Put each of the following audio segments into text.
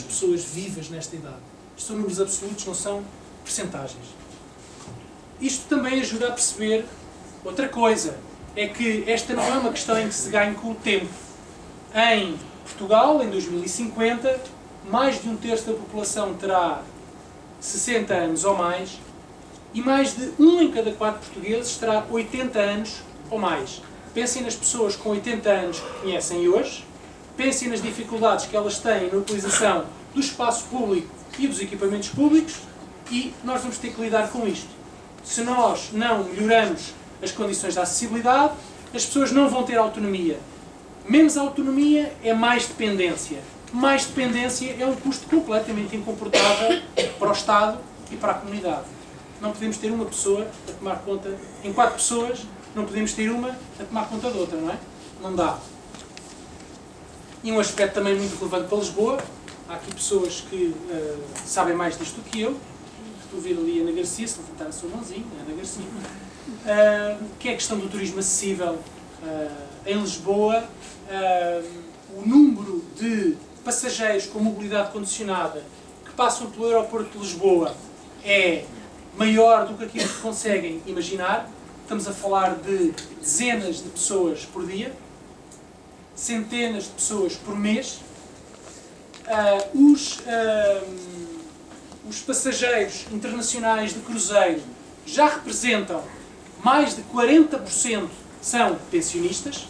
pessoas vivas nesta idade. Isto são números absolutos, não são percentagens. Isto também ajuda a perceber outra coisa. É que esta não é uma questão em que se ganhe com o tempo. Em Portugal, em 2050, mais de 1/3 da população terá 60 anos ou mais e mais de 1 em cada 4 portugueses terá 80 anos ou mais. Pensem nas pessoas com 80 anos que conhecem hoje, pensem nas dificuldades que elas têm na utilização do espaço público e dos equipamentos públicos e nós vamos ter que lidar com isto. Se nós não melhoramos as condições da acessibilidade, as pessoas não vão ter autonomia. Menos autonomia é mais dependência. Mais dependência é um custo completamente incomportável para o Estado e para a comunidade. Não podemos ter uma pessoa a tomar conta, em 4 pessoas, não podemos ter uma a tomar conta de outra, não é? Não dá. E um aspecto também muito relevante para Lisboa, há aqui pessoas que sabem mais disto do que eu, estou a ver ali a Ana Garcia, se levantar a sua mãozinha, a Ana Garcia, que é a questão do turismo acessível em Lisboa. O número de passageiros com mobilidade condicionada que passam pelo aeroporto de Lisboa é maior do que aquilo que conseguem imaginar. Estamos a falar de dezenas de pessoas por dia, centenas de pessoas por mês. Os passageiros internacionais de cruzeiro já representam mais de 40% são pensionistas.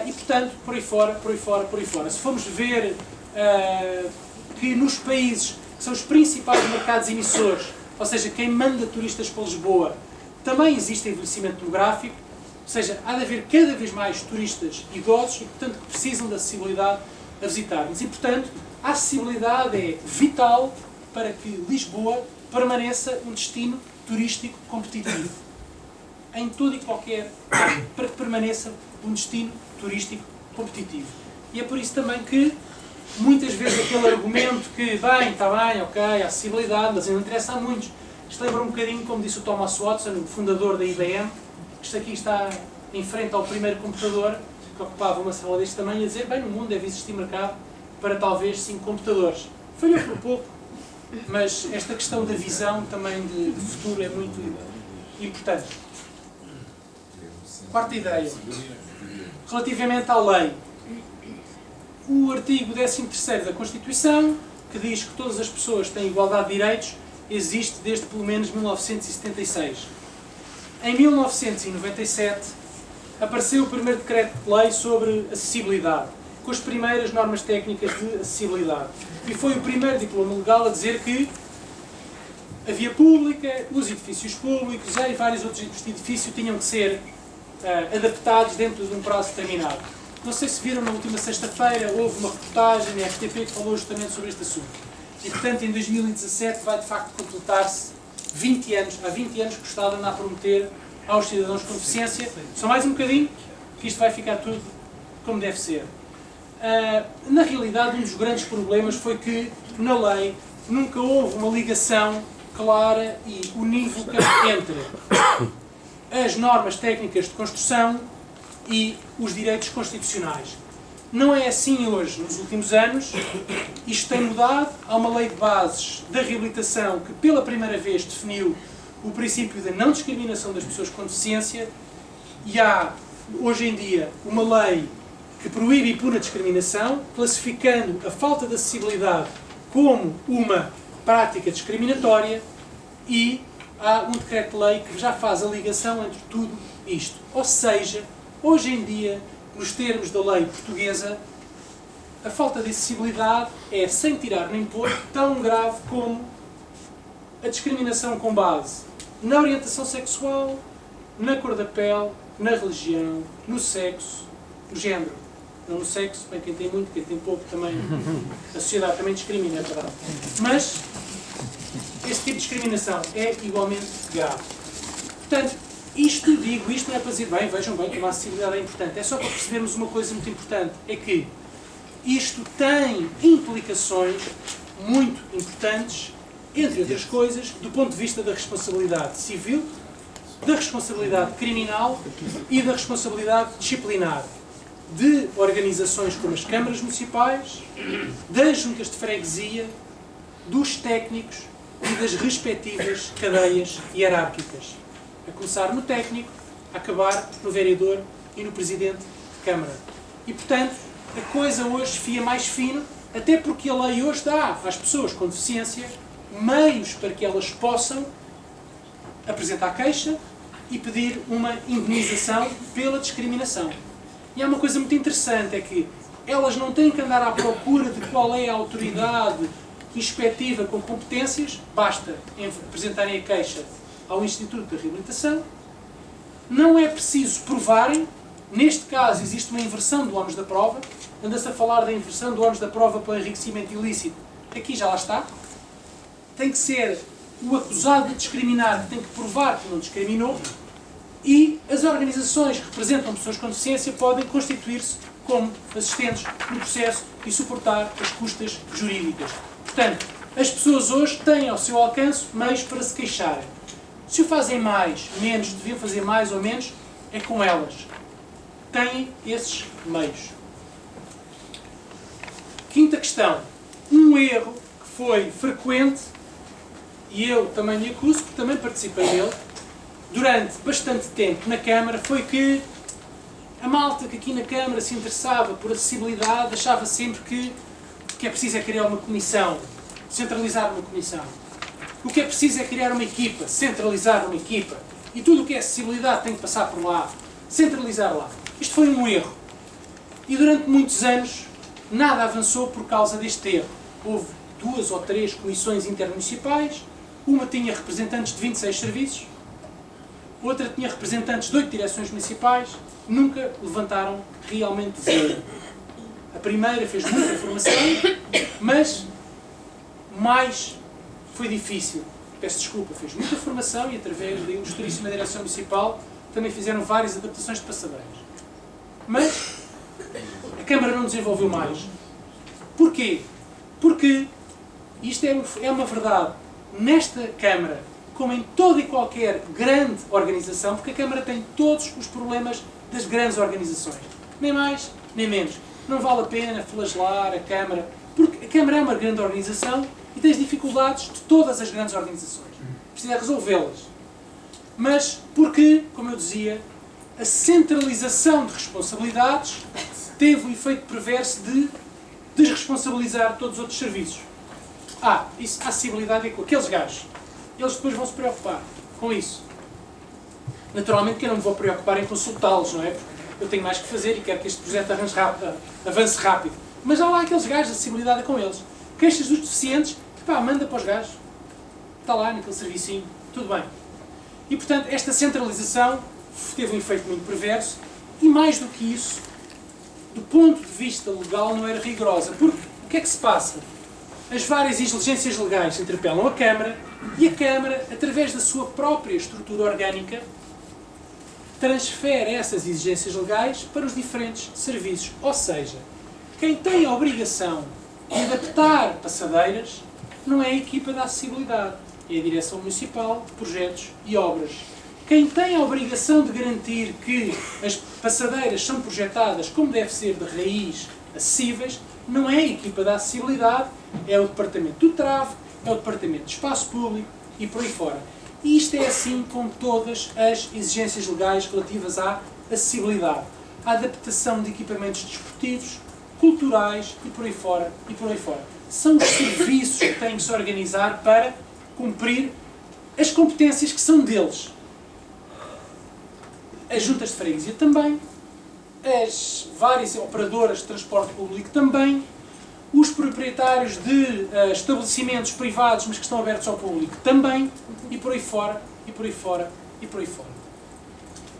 E, portanto, por aí fora, por aí fora, por aí fora. Se formos ver que nos países que são os principais mercados emissores, ou seja, quem manda turistas para Lisboa, também existe envelhecimento demográfico, ou seja, há de haver cada vez mais turistas idosos e, portanto, que precisam de acessibilidade a visitar-nos. E, portanto, a acessibilidade é vital para que Lisboa permaneça um destino turístico competitivo. Em todo e qualquer área, para que permaneça um destino turístico competitivo. E é por isso também que, muitas vezes, aquele argumento que, bem, está bem, ok, a acessibilidade, mas não interessa a muitos. Isto lembra um bocadinho, como disse o Thomas Watson, o fundador da IBM, que isto aqui está em frente ao primeiro computador, que ocupava uma sala deste tamanho, a dizer, bem, no mundo deve existir mercado para talvez 5 computadores. Falhou por pouco, mas esta questão da visão também de futuro é muito importante. Quarta ideia. Relativamente à lei. O artigo 13º da Constituição, que diz que todas as pessoas têm igualdade de direitos, existe desde pelo menos 1976. Em 1997, apareceu o primeiro decreto-lei sobre acessibilidade, com as primeiras normas técnicas de acessibilidade. E foi o primeiro diploma legal a dizer que a via pública, os edifícios públicos e vários outros tipos de edifício tinham que ser adaptados dentro de um prazo determinado. Não sei se viram, na última sexta-feira houve uma reportagem na RTP que falou justamente sobre este assunto. E, portanto, em 2017 vai de facto completar-se 20 anos. Há 20 anos que o Estado anda a prometer aos cidadãos com deficiência. Só mais um bocadinho, que isto vai ficar tudo como deve ser. Na realidade, um dos grandes problemas foi que, na lei, nunca houve uma ligação clara e unívoca entre as normas técnicas de construção e os direitos constitucionais. Não é assim hoje. Nos últimos anos, isto tem mudado. Há uma lei de bases da reabilitação que, pela primeira vez, definiu o princípio da não discriminação das pessoas com deficiência e há, hoje em dia, uma lei que proíbe e pune a discriminação, classificando a falta de acessibilidade como uma prática discriminatória e há um decreto-lei que já faz a ligação entre tudo isto. Ou seja, hoje em dia, nos termos da lei portuguesa, a falta de acessibilidade é, sem tirar nem pôr, tão grave como a discriminação com base na orientação sexual, na cor da pele, na religião, no sexo, no género. Não no sexo, bem, quem tem muito, quem tem pouco também, a sociedade também discrimina, é verdade. Mas este tipo de discriminação é igualmente grave. Portanto, isto não é para dizer, bem, vejam bem como a acessibilidade é importante. É só para percebermos uma coisa muito importante, é que isto tem implicações muito importantes, entre outras coisas, do ponto de vista da responsabilidade civil, da responsabilidade criminal e da responsabilidade disciplinar. de organizações como as câmaras municipais, das juntas de freguesia, dos técnicos e das respectivas cadeias hierárquicas. A começar no técnico, a acabar no vereador e no presidente de Câmara. E, portanto, a coisa hoje fia mais fino, até porque a lei hoje dá às pessoas com deficiência meios para que elas possam apresentar queixa e pedir uma indemnização pela discriminação. E há uma coisa muito interessante, é que elas não têm que andar à procura de qual é a autoridade inspectiva com competências, basta apresentarem a queixa ao Instituto de Reabilitação, não é preciso provarem, neste caso existe uma inversão do ónus da prova, anda-se a falar da inversão do ónus da prova para enriquecimento ilícito, aqui já lá está, tem que ser o acusado de discriminar, tem que provar que não discriminou, e as organizações que representam pessoas com deficiência podem constituir-se como assistentes no processo e suportar as custas jurídicas. Portanto, as pessoas hoje têm ao seu alcance meios para se queixarem. Se o fazem mais, menos, deviam fazer mais ou menos, é com elas. Têm esses meios. Quinta questão. Um erro que foi frequente, e eu também me acuso, porque também participei dele, durante bastante tempo na Câmara, foi que a malta que aqui na Câmara se interessava por acessibilidade achava sempre que o que é preciso é criar uma comissão, centralizar uma comissão. O que é preciso é criar uma equipa, centralizar uma equipa. E tudo o que é acessibilidade tem que passar por lá, centralizar lá. Isto foi um erro. E durante muitos anos nada avançou por causa deste erro. Houve 2 ou 3 comissões intermunicipais, uma tinha representantes de 26 serviços, outra tinha representantes de 8 direções municipais, nunca levantaram realmente zero. A primeira fez muita informação, mas mais foi difícil. Peço desculpa, fez muita formação e através da ilustríssima direção municipal também fizeram várias adaptações de passadeiras. Mas a Câmara não desenvolveu mais. Porquê? Porque isto é uma verdade. Nesta Câmara, como em toda e qualquer grande organização, porque a Câmara tem todos os problemas das grandes organizações. Nem mais, nem menos. Não vale a pena flagelar a Câmara, porque a Câmara é uma grande organização e tem as dificuldades de todas as grandes organizações. Precisa resolvê-las. Mas porque, como eu dizia, a centralização de responsabilidades teve o efeito perverso de desresponsabilizar todos os outros serviços. A acessibilidade é com aqueles gajos. Eles depois vão se preocupar com isso. Naturalmente que eu não me vou preocupar em consultá-los, não é? Porque eu tenho mais que fazer e quero que este projeto avance rápido. Mas há lá aqueles gajos, a acessibilidade é com eles. Queixas dos deficientes, manda para os gajos. Está lá naquele servicinho, tudo bem. E portanto, esta centralização teve um efeito muito perverso e mais do que isso, do ponto de vista legal não era rigorosa. Porque o que é que se passa? As várias exigências legais interpelam a Câmara e a Câmara, através da sua própria estrutura orgânica, transfere essas exigências legais para os diferentes serviços. Ou seja, quem tem a obrigação de adaptar passadeiras não é a equipa da acessibilidade, é a Direção Municipal de Projetos e Obras. Quem tem a obrigação de garantir que as passadeiras são projetadas como deve ser de raiz, acessíveis, não é a equipa da acessibilidade, é o Departamento do Trave, é o Departamento de Espaço Público e por aí fora. E isto é assim com todas as exigências legais relativas à acessibilidade, à adaptação de equipamentos desportivos, culturais e por aí fora, e por aí fora. São os serviços que têm que se organizar para cumprir as competências que são deles. As juntas de freguesia também, as várias operadoras de transporte público também, os proprietários de estabelecimentos privados, mas que estão abertos ao público também, e por aí fora, e por aí fora, e por aí fora.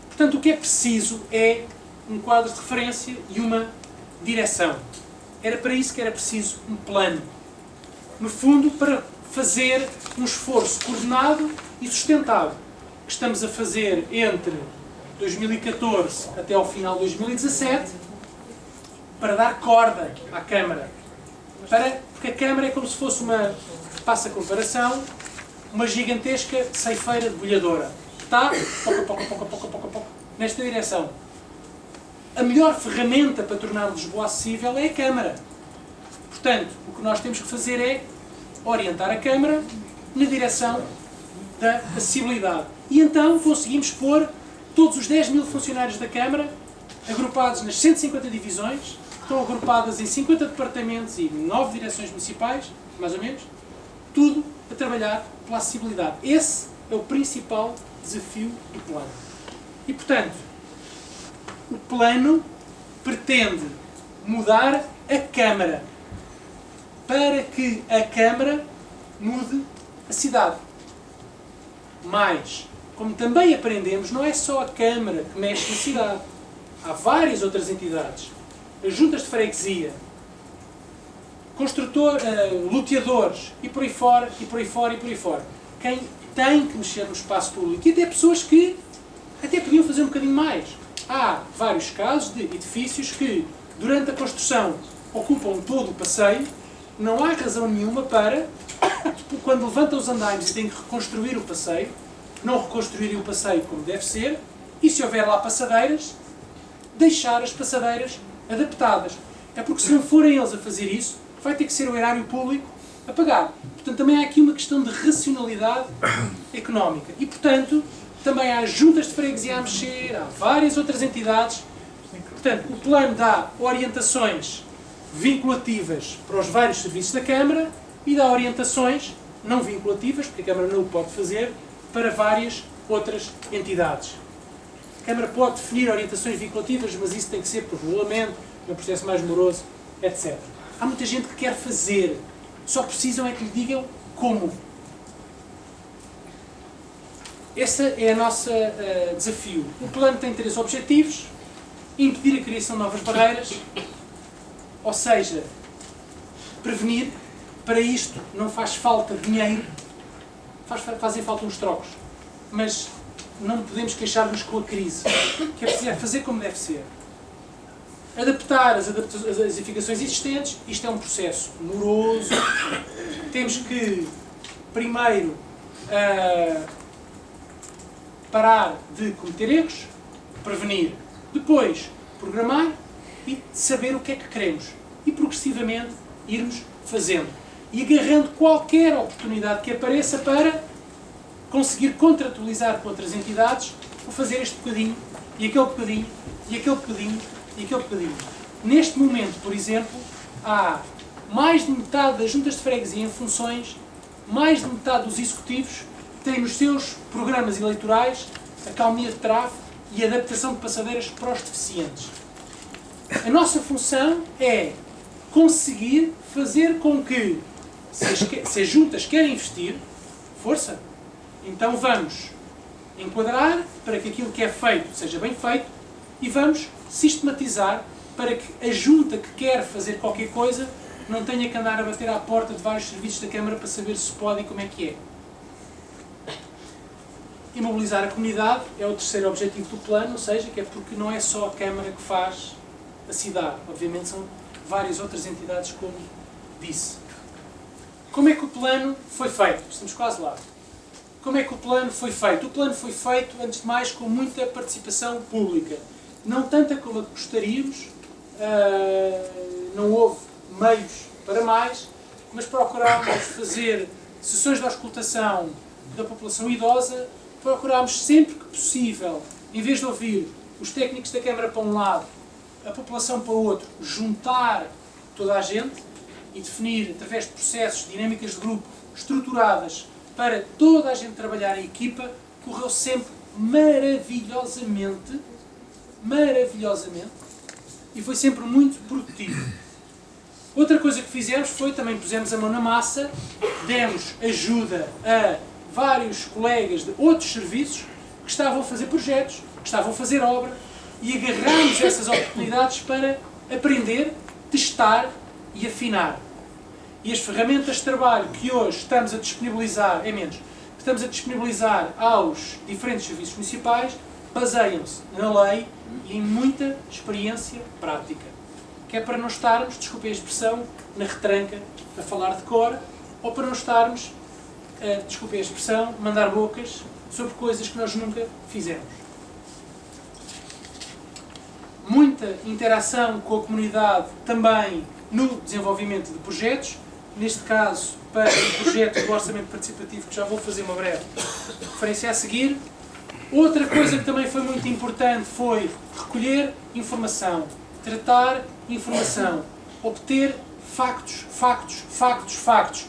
Portanto, o que é preciso é um quadro de referência e uma direção. Era para isso que era preciso um plano. No fundo, para fazer um esforço coordenado e sustentado, que estamos a fazer entre 2014 até ao final de 2017, para dar corda à Câmara. Porque a Câmara é como se fosse uma, passa a comparação, uma gigantesca ceifeira debulhadora. Está, nesta direção. a melhor ferramenta para tornar Lisboa acessível é a Câmara. Portanto, o que nós temos que fazer é orientar a Câmara na direção da acessibilidade. E então conseguimos pôr todos os 10 mil funcionários da Câmara agrupados nas 150 divisões, que estão agrupadas em 50 departamentos e 9 direções municipais, mais ou menos, tudo a trabalhar pela acessibilidade. Esse é o principal desafio do plano. E, portanto, o plano pretende mudar a Câmara para que a Câmara mude a cidade. Mas, como também aprendemos, não é só a Câmara que mexe na cidade. Há várias outras entidades. As juntas de freguesia, loteadores, e por aí fora, e por aí fora, e por aí fora. Quem tem que mexer no espaço público. E até pessoas que até podiam fazer um bocadinho mais. Há vários casos de edifícios que, durante a construção, ocupam todo o passeio. Não há razão nenhuma para, quando levantam os andaimes e têm que reconstruir o passeio, não reconstruírem o passeio como deve ser, e se houver lá passadeiras, deixar as passadeiras adaptadas. É porque se não forem eles a fazer isso, vai ter que ser o erário público a pagar. Portanto, também há aqui uma questão de racionalidade económica. E, portanto, também há juntas de freguesia a mexer, há várias outras entidades. Portanto, o plano dá orientações vinculativas para os vários serviços da Câmara e dá orientações não vinculativas, porque a Câmara não o pode fazer, para várias outras entidades. A Câmara pode definir orientações vinculativas, mas isso tem que ser por regulamento, num processo mais moroso, etc. Há muita gente que quer fazer, só precisam é que lhe digam como. Esse é o nosso desafio. O plano tem 3 objetivos: impedir a criação de novas barreiras, ou seja, prevenir. Para isto não faz falta dinheiro, fazem falta uns trocos, mas não podemos queixar-nos com a crise, que é preciso fazer como deve ser. Adaptar as edificações existentes, isto é um processo moroso, temos que primeiro parar de cometer erros, prevenir, depois programar e saber o que é que queremos e progressivamente irmos fazendo e agarrando qualquer oportunidade que apareça para conseguir contratualizar com outras entidades ou fazer este bocadinho e aquele bocadinho e aquele bocadinho e aquele bocadinho. Neste momento, por exemplo, há mais de metade das juntas de freguesia em funções, mais de metade dos executivos têm nos seus programas eleitorais a calmia de tráfego e a adaptação de passadeiras para os deficientes. A nossa função é conseguir fazer com que, se as juntas querem investir, força, então vamos enquadrar para que aquilo que é feito seja bem feito e vamos sistematizar para que a junta que quer fazer qualquer coisa não tenha que andar a bater à porta de vários serviços da Câmara para saber se pode e como é que é. E mobilizar a comunidade é o terceiro objetivo do plano, ou seja, que é porque não é só a Câmara que faz a cidade. Obviamente são várias outras entidades, como disse. Como é que o plano foi feito? Estamos quase lá. Como é que o plano foi feito? O plano foi feito, antes de mais, com muita participação pública. Não tanta como a que gostaríamos, não houve meios para mais, mas procurámos fazer sessões de auscultação da população idosa, procurámos sempre que possível, em vez de ouvir os técnicos da Câmara para um lado, a população para o outro, juntar toda a gente e definir, através de processos, dinâmicas de grupo estruturadas para toda a gente trabalhar em equipa, correu sempre maravilhosamente, e foi sempre muito produtivo. Outra coisa que fizemos foi, também pusemos a mão na massa, demos ajuda a vários colegas de outros serviços que estavam a fazer projetos, que estavam a fazer obra, e agarramos essas oportunidades para aprender, testar e afinar. E as ferramentas de trabalho que hoje estamos a disponibilizar, que estamos a disponibilizar aos diferentes serviços municipais, baseiam-se na lei e em muita experiência prática. Que é para não estarmos, desculpem a expressão, na retranca a falar de cor, ou para não estarmos, desculpem a expressão, mandar bocas sobre coisas que nós nunca fizemos. muita interação com a comunidade também no desenvolvimento de projetos, neste caso para o projeto do orçamento participativo, que já vou fazer uma breve referência a seguir. Outra coisa que também foi muito importante foi recolher informação, tratar informação, obter factos,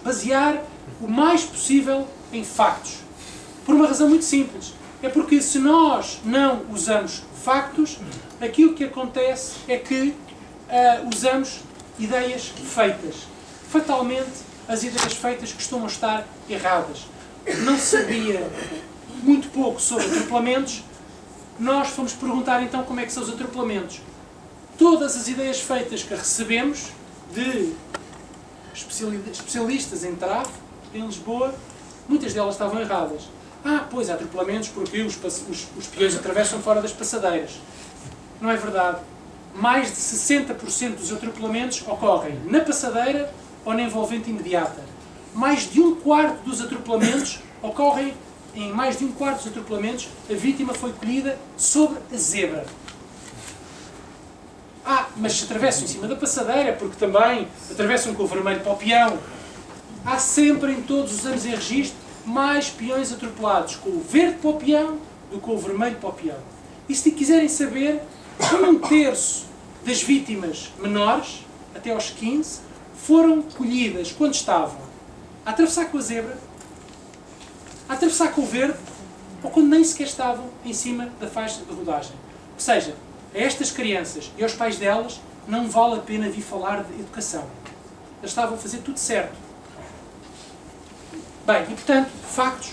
basear o mais possível em factos. Por uma razão muito simples. É porque se nós não usamos factos, aquilo que acontece é que usamos ideias feitas. Fatalmente, as ideias feitas costumam estar erradas. Não sabia muito pouco sobre atropelamentos. Nós fomos perguntar então como é que são os atropelamentos. Todas as ideias feitas que recebemos de especialistas em tráfego em Lisboa, muitas delas estavam erradas. Pois, há atropelamentos porque os peões atravessam fora das passadeiras. Não é verdade. Mais de 60% dos atropelamentos ocorrem na passadeira ou na envolvente imediata. Mais de um quarto dos atropelamentos ocorrem, em mais de um quarto dos atropelamentos, a vítima foi colhida sobre a zebra. Mas se atravessam em cima da passadeira, porque também atravessam com o vermelho para o peão. Há sempre, em todos os anos em registro, mais peões atropelados com o verde para o peão do que com o vermelho para o peão. E se quiserem saber, um terço das vítimas menores, até aos 15, foram colhidas quando estavam a atravessar com a zebra, a atravessar com o verde, ou quando nem sequer estavam em cima da faixa de rodagem. Ou seja, a estas crianças e aos pais delas não vale a pena vir falar de educação. Eles estavam a fazer tudo certo. Bem, e portanto, factos.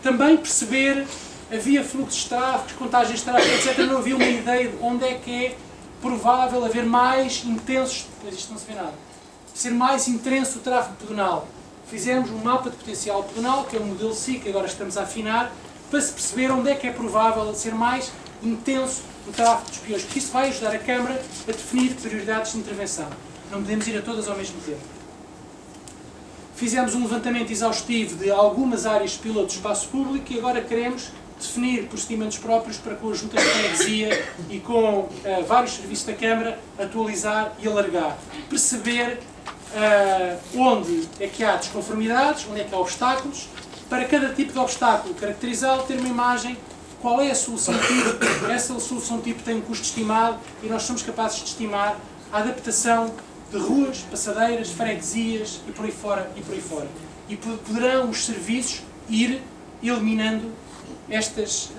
Também perceber, havia fluxos de tráfego, contagens de tráfego, etc. Não havia uma ideia de onde é que é provável haver mais intensos, pois isto não se vê nada, ser mais intenso o tráfego pedonal. Fizemos um mapa de potencial pedonal, que é o modelo SIC, que agora estamos a afinar, para se perceber onde é que é provável ser mais intenso o tráfego dos peões, porque isso vai ajudar a Câmara a definir prioridades de intervenção. Não podemos ir a todas ao mesmo tempo. Fizemos um levantamento exaustivo de algumas áreas piloto de espaço público e agora queremos definir procedimentos próprios para com a Junta de Freguesia e com vários serviços da Câmara atualizar e alargar. Perceber onde é que há desconformidades, onde é que há obstáculos, para cada tipo de obstáculo caracterizá-lo, ter uma imagem, qual é a solução tipo, essa solução tipo tem um custo estimado e nós somos capazes de estimar a adaptação de ruas, passadeiras, freguesias e por aí fora. E poderão os serviços ir eliminando estas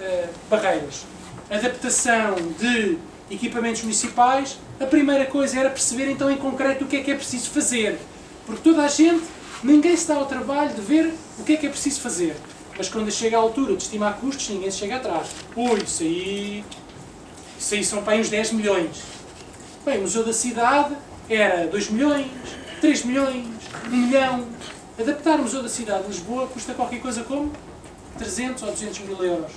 barreiras. Adaptação de equipamentos municipais. A primeira coisa era perceber então em concreto o que é preciso fazer. Porque toda a gente, ninguém se dá ao trabalho de ver o que é preciso fazer. Mas quando chega à altura de estimar custos, ninguém se chega atrás. Isso aí são para aí uns 10 milhões. Bem, o Museu da Cidade era 2 milhões, 3 milhões, 1 milhão. Adaptar o Museu da Cidade de Lisboa custa qualquer coisa como 300 ou 200 mil euros.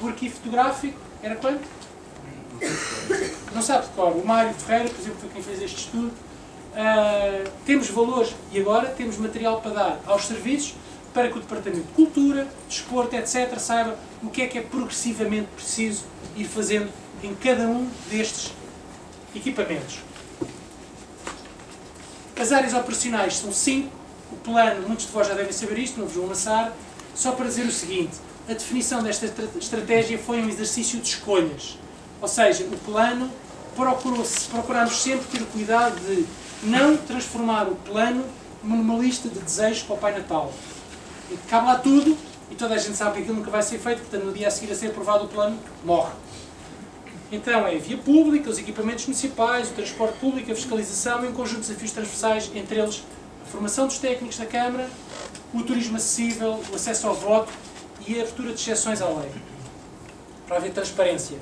O arquivo fotográfico era quanto? Não sabe de cor. O Mário Ferreira, por exemplo, foi quem fez este estudo. Temos valores e agora temos material para dar aos serviços para que o Departamento de Cultura, Desporto, etc. saiba o que é progressivamente preciso ir fazendo em cada um destes equipamentos. As áreas operacionais são 5. O plano, muitos de vós já devem saber isto, não vos vou amassar. Só para dizer o seguinte, a definição desta estratégia foi um exercício de escolhas. Ou seja, o plano procuramos sempre ter o cuidado de não transformar o plano numa lista de desejos para o Pai Natal. E cabe lá tudo e toda a gente sabe que aquilo nunca vai ser feito, portanto no dia a seguir a ser aprovado o plano, morre. Então é a via pública, os equipamentos municipais, o transporte público, a fiscalização e um conjunto de desafios transversais, entre eles a formação dos técnicos da Câmara, o turismo acessível, o acesso ao voto e a abertura de exceções à lei, para haver transparência.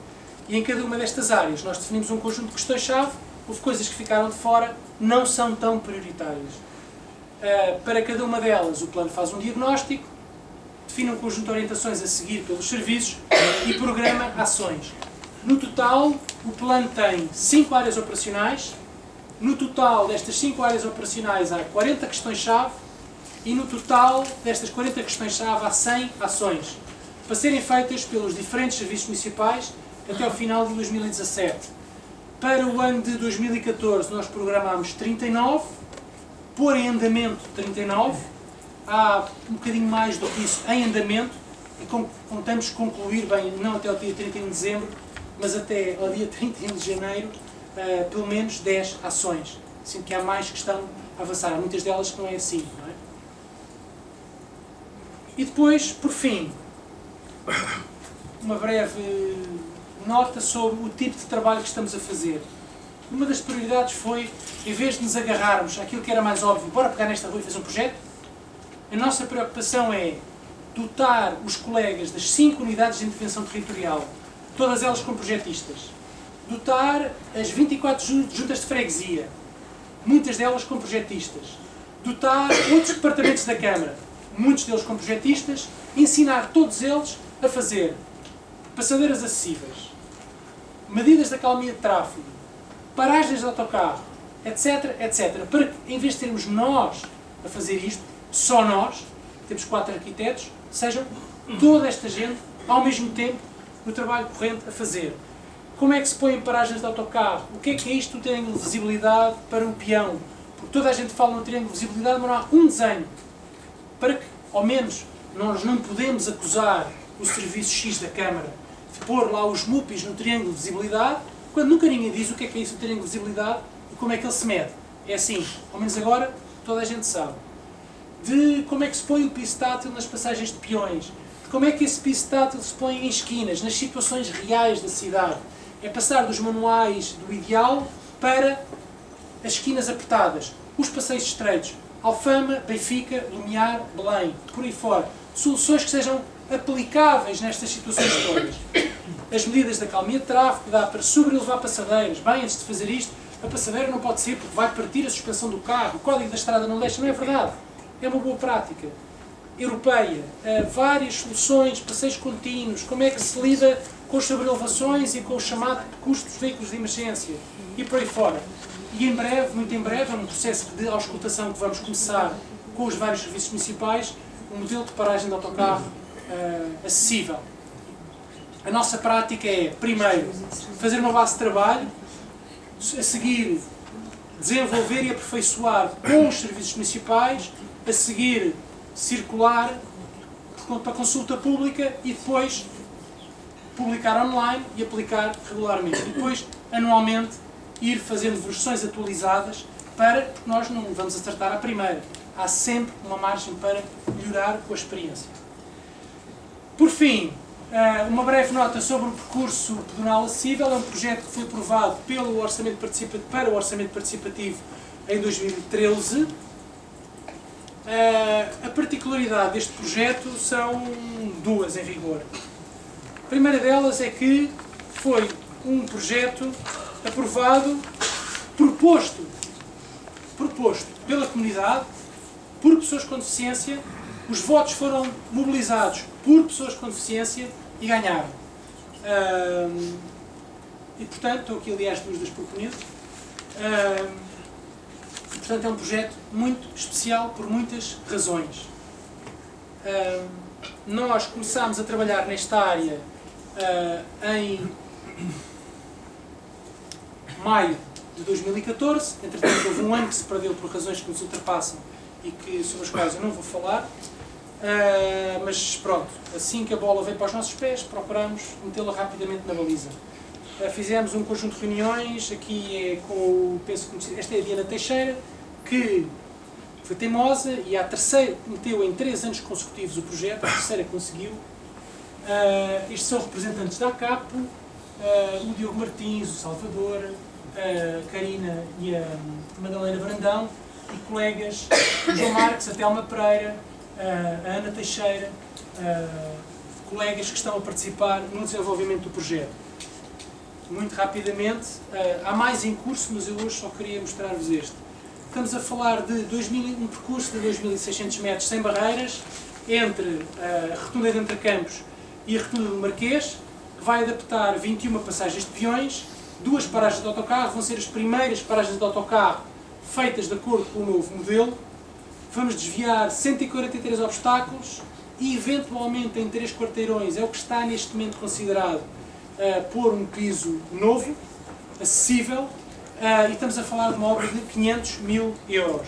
E em cada uma destas áreas nós definimos um conjunto de questões-chave, houve coisas que ficaram de fora, não são tão prioritárias. Para cada uma delas o plano faz um diagnóstico, define um conjunto de orientações a seguir pelos serviços e programa ações. No total, o plano tem 5 áreas operacionais. No total destas 5 áreas operacionais há 40 questões-chave e no total destas 40 questões-chave há 100 ações para serem feitas pelos diferentes serviços municipais até ao final de 2017. Para o ano de 2014 nós programámos 39, pôr em andamento 39, há um bocadinho mais do que isso em andamento, e contamos concluir, bem, não até ao dia 31 de dezembro, mas até ao dia 31 de janeiro, pelo menos 10 ações. Assim que há mais que estão a avançar. Há muitas delas que não é assim, não é? E depois, por fim, uma breve nota sobre o tipo de trabalho que estamos a fazer. Uma das prioridades foi, em vez de nos agarrarmos àquilo que era mais óbvio, bora pegar nesta rua e fazer um projeto, a nossa preocupação é dotar os colegas das 5 unidades de intervenção territorial, todas elas com projetistas, dotar as 24 juntas de freguesia, muitas delas com projetistas, dotar outros departamentos da Câmara, muitos deles com projetistas, ensinar todos eles a fazer passadeiras acessíveis, medidas de acalmia de tráfego, paragens de autocarro, etc, etc. Para que, em vez de termos nós a fazer isto, só nós, temos 4 arquitetos, sejam toda esta gente, ao mesmo tempo, no trabalho corrente a fazer. Como é que se põe em paragens de autocarro? O que é isto do triângulo de visibilidade para o peão? Porque toda a gente fala no triângulo de visibilidade, mas não há um desenho. Para que, ao menos, nós não podemos acusar o Serviço X da Câmara de pôr lá os MUPIs no triângulo de visibilidade, quando nunca ninguém diz o que é isso do triângulo de visibilidade e como é que ele se mede. É assim, ao menos agora, toda a gente sabe. De como é que se põe o piso tátil nas passagens de peões, de como é que esse piso tátil se põe em esquinas, nas situações reais da cidade. É passar dos manuais do ideal para as esquinas apertadas, os passeios estreitos, Alfama, Benfica, Lumiar, Belém, por aí fora. Soluções que sejam aplicáveis nestas situações todas. As medidas de acalmia de tráfego, dá para sobrelevar passadeiras. Bem, antes de fazer isto, a passadeira não pode ser porque vai partir a suspensão do carro, o código da estrada não deixa, não é verdade. É uma boa prática europeia. Várias soluções, passeios contínuos, como é que se lida com as sobrelevações e com o chamado custo dos veículos de emergência e por aí fora. E em breve, muito em breve, é um processo de auscultação que vamos começar com os vários serviços municipais, um modelo de paragem de autocarro acessível. A nossa prática é, primeiro, fazer uma base de trabalho, a seguir, desenvolver e aperfeiçoar com os serviços municipais, a seguir, circular para consulta pública e depois publicar online e aplicar regularmente. E depois, anualmente, ir fazendo versões atualizadas porque nós não vamos acertar à primeira. Há sempre uma margem para melhorar com a experiência. Por fim, uma breve nota sobre o percurso pedonal acessível. É um projeto que foi aprovado pelo Orçamento Participativo, para o Orçamento Participativo em 2013. A particularidade deste projeto são duas, em rigor. A primeira delas é que foi um projeto aprovado, proposto pela comunidade, por pessoas com deficiência. Os votos foram mobilizados por pessoas com deficiência e ganharam. E, portanto, estou aqui, aliás, duas das proponentes. Portanto, é um projeto muito especial por muitas razões. Nós começámos a trabalhar nesta área em maio de 2014. Entretanto, houve um ano que se perdeu por razões que nos ultrapassam e sobre as quais eu não vou falar. Mas pronto, assim que a bola veio para os nossos pés, procuramos metê-la rapidamente na baliza. Fizemos um conjunto de reuniões, aqui é com esta é a Diana Teixeira, que foi teimosa e a terceira meteu em 3 anos consecutivos o projeto, a terceira conseguiu. Estes são representantes da ACAP, o Diogo Martins, o Salvador, a Karina e a Madalena Brandão, e colegas, o João Marques, a Telma Pereira, a Ana Teixeira, colegas que estão a participar no desenvolvimento do projeto. Muito rapidamente, há mais em curso, mas eu hoje só queria mostrar-vos este. Estamos a falar de um percurso de 2.600 metros sem barreiras, entre a Rotunda de Entrecampos e a Rotunda do Marquês, que vai adaptar 21 passagens de peões, 2 paragens de autocarro, vão ser as primeiras paragens de autocarro feitas de acordo com o novo modelo. Vamos desviar 143 obstáculos e, eventualmente, em 3 quarteirões, é o que está neste momento considerado, pôr um piso novo, acessível, e estamos a falar de uma obra de 500 mil euros.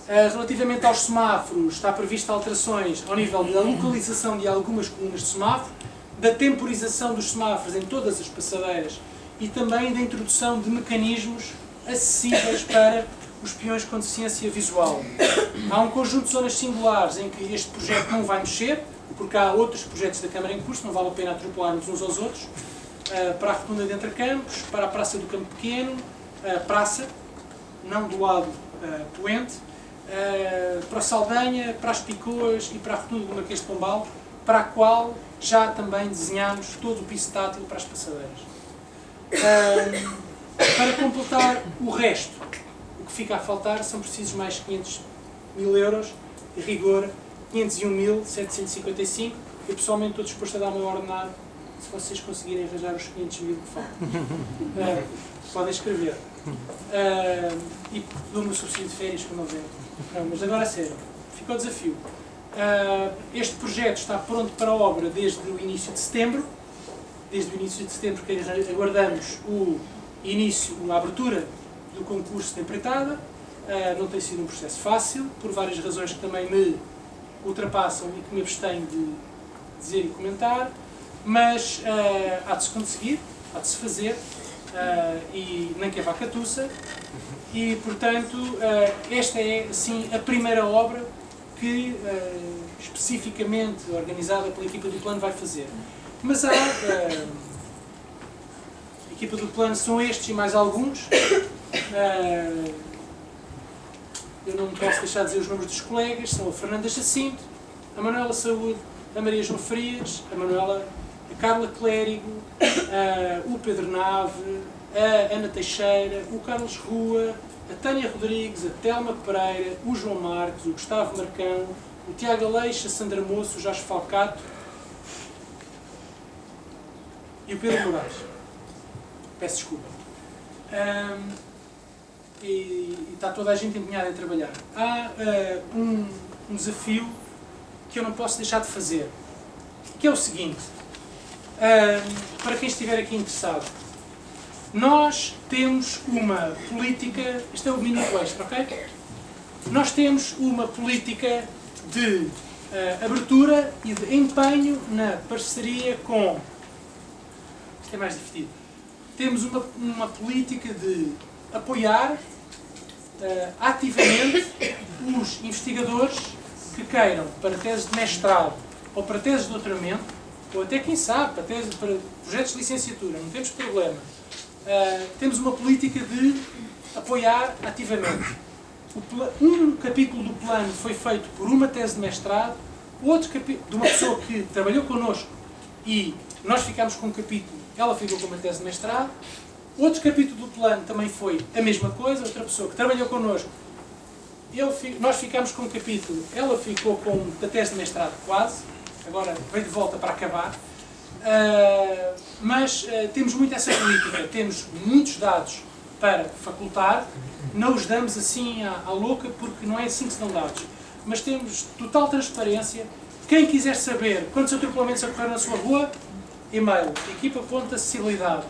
Relativamente aos semáforos, está prevista alterações ao nível da localização de algumas colunas de semáforo, da temporização dos semáforos em todas as passadeiras e também da introdução de mecanismos acessíveis para os peões com deficiência visual. Há um conjunto de zonas singulares em que este projeto não vai mexer, porque há outros projetos da Câmara em curso, não vale a pena atropelarmos uns aos outros, para a Rotunda de Entre Campos, para a Praça do Campo Pequeno, Praça, não do lado Poente, para o Saldanha, para as Picoas e para a Rotunda do Marquês de Pombal, para a qual já também desenhámos todo o piso tátil para as passadeiras. Para completar o resto, o que fica a faltar são precisos mais 500 mil euros, de rigor 501.755. Eu pessoalmente estou disposto a dar o meu ordenado se vocês conseguirem arranjar os 500 mil que faltam. Podem escrever. E dou-me o subsídio de férias quando houver. Mas agora a sério, fica o desafio. Este projeto está pronto para a obra desde o início de setembro. Desde o início de setembro que aguardamos a abertura do concurso de empreitada. Não tem sido um processo fácil, por várias razões que também me ultrapassam e que me abstenho de dizer e comentar, mas há de se conseguir, há de se fazer, e nem que a vaca tussa, e portanto esta é assim a primeira obra que especificamente organizada pela equipa do plano vai fazer. Mas há, a equipa do plano são estes e mais alguns. Eu não posso deixar de dizer os nomes dos colegas, são a Fernanda Jacinto, a Manuela Saúde, a Maria João Frias, a Carla Clérigo, o Pedro Nave, a Ana Teixeira, o Carlos Rua, a Tânia Rodrigues, a Telma Pereira, o João Marques, o Gustavo Marcão, o Tiago Aleixo, a Sandra Moço, o Jorge Falcato e o Pedro Moraes. Peço desculpa. E está toda a gente empenhada em trabalhar. Há um desafio que eu não posso deixar de fazer, que é o seguinte, para quem estiver aqui interessado, nós temos uma política, isto é o minuto extra, ok? Nós temos uma política de abertura e de empenho na parceria com, isto é mais divertido, temos uma política de apoiar ativamente os investigadores que queiram para teses de mestrado ou para teses de doutoramento, ou até quem sabe, para projetos de licenciatura, não temos problema. Temos uma política de apoiar ativamente. Um capítulo do plano foi feito por uma tese de mestrado, outro capítulo de uma pessoa que trabalhou connosco e nós ficámos com um capítulo, ela ficou com uma tese de mestrado. Outro capítulo do plano também foi a mesma coisa, outra pessoa que trabalhou connosco, nós ficámos com um capítulo, ela ficou com a tese de mestrado quase, agora veio de volta para acabar, mas temos muito essa política, temos muitos dados para facultar, não os damos assim à louca porque não é assim que se dão dados, mas temos total transparência. Quem quiser saber quantos atropelamentos ocorreram na sua rua, e-mail, equipa.acessibilidade.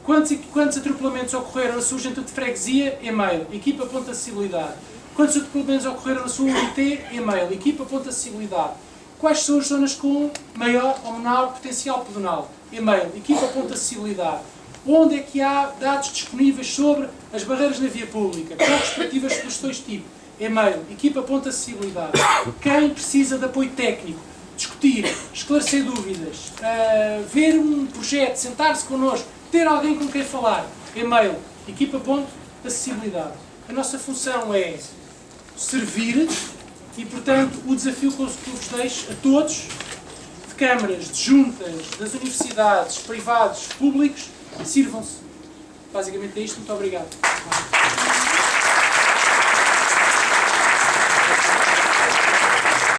Quantos atropelamentos ocorreram na sua junta de freguesia, e-mail, equipa.acessibilidade. Quantos atropelamentos ocorreram na sua UIT, e-mail, equipa.acessibilidade. Quais são as zonas com maior ou menor potencial pedonal, e-mail, equipa.acessibilidade. Onde é que há dados disponíveis sobre as barreiras na via pública, com respectivas soluções tipo, e-mail, equipa.acessibilidade. Quem precisa de apoio técnico, discutir, esclarecer dúvidas, ver um projeto, sentar-se connosco, ter alguém com quem falar, e-mail, equipa.acessibilidade. A nossa função é servir e, portanto, o desafio que eu vos deixo a todos, de câmaras, de juntas, das universidades, privados, públicos, sirvam-se. Basicamente é isto. Muito obrigado.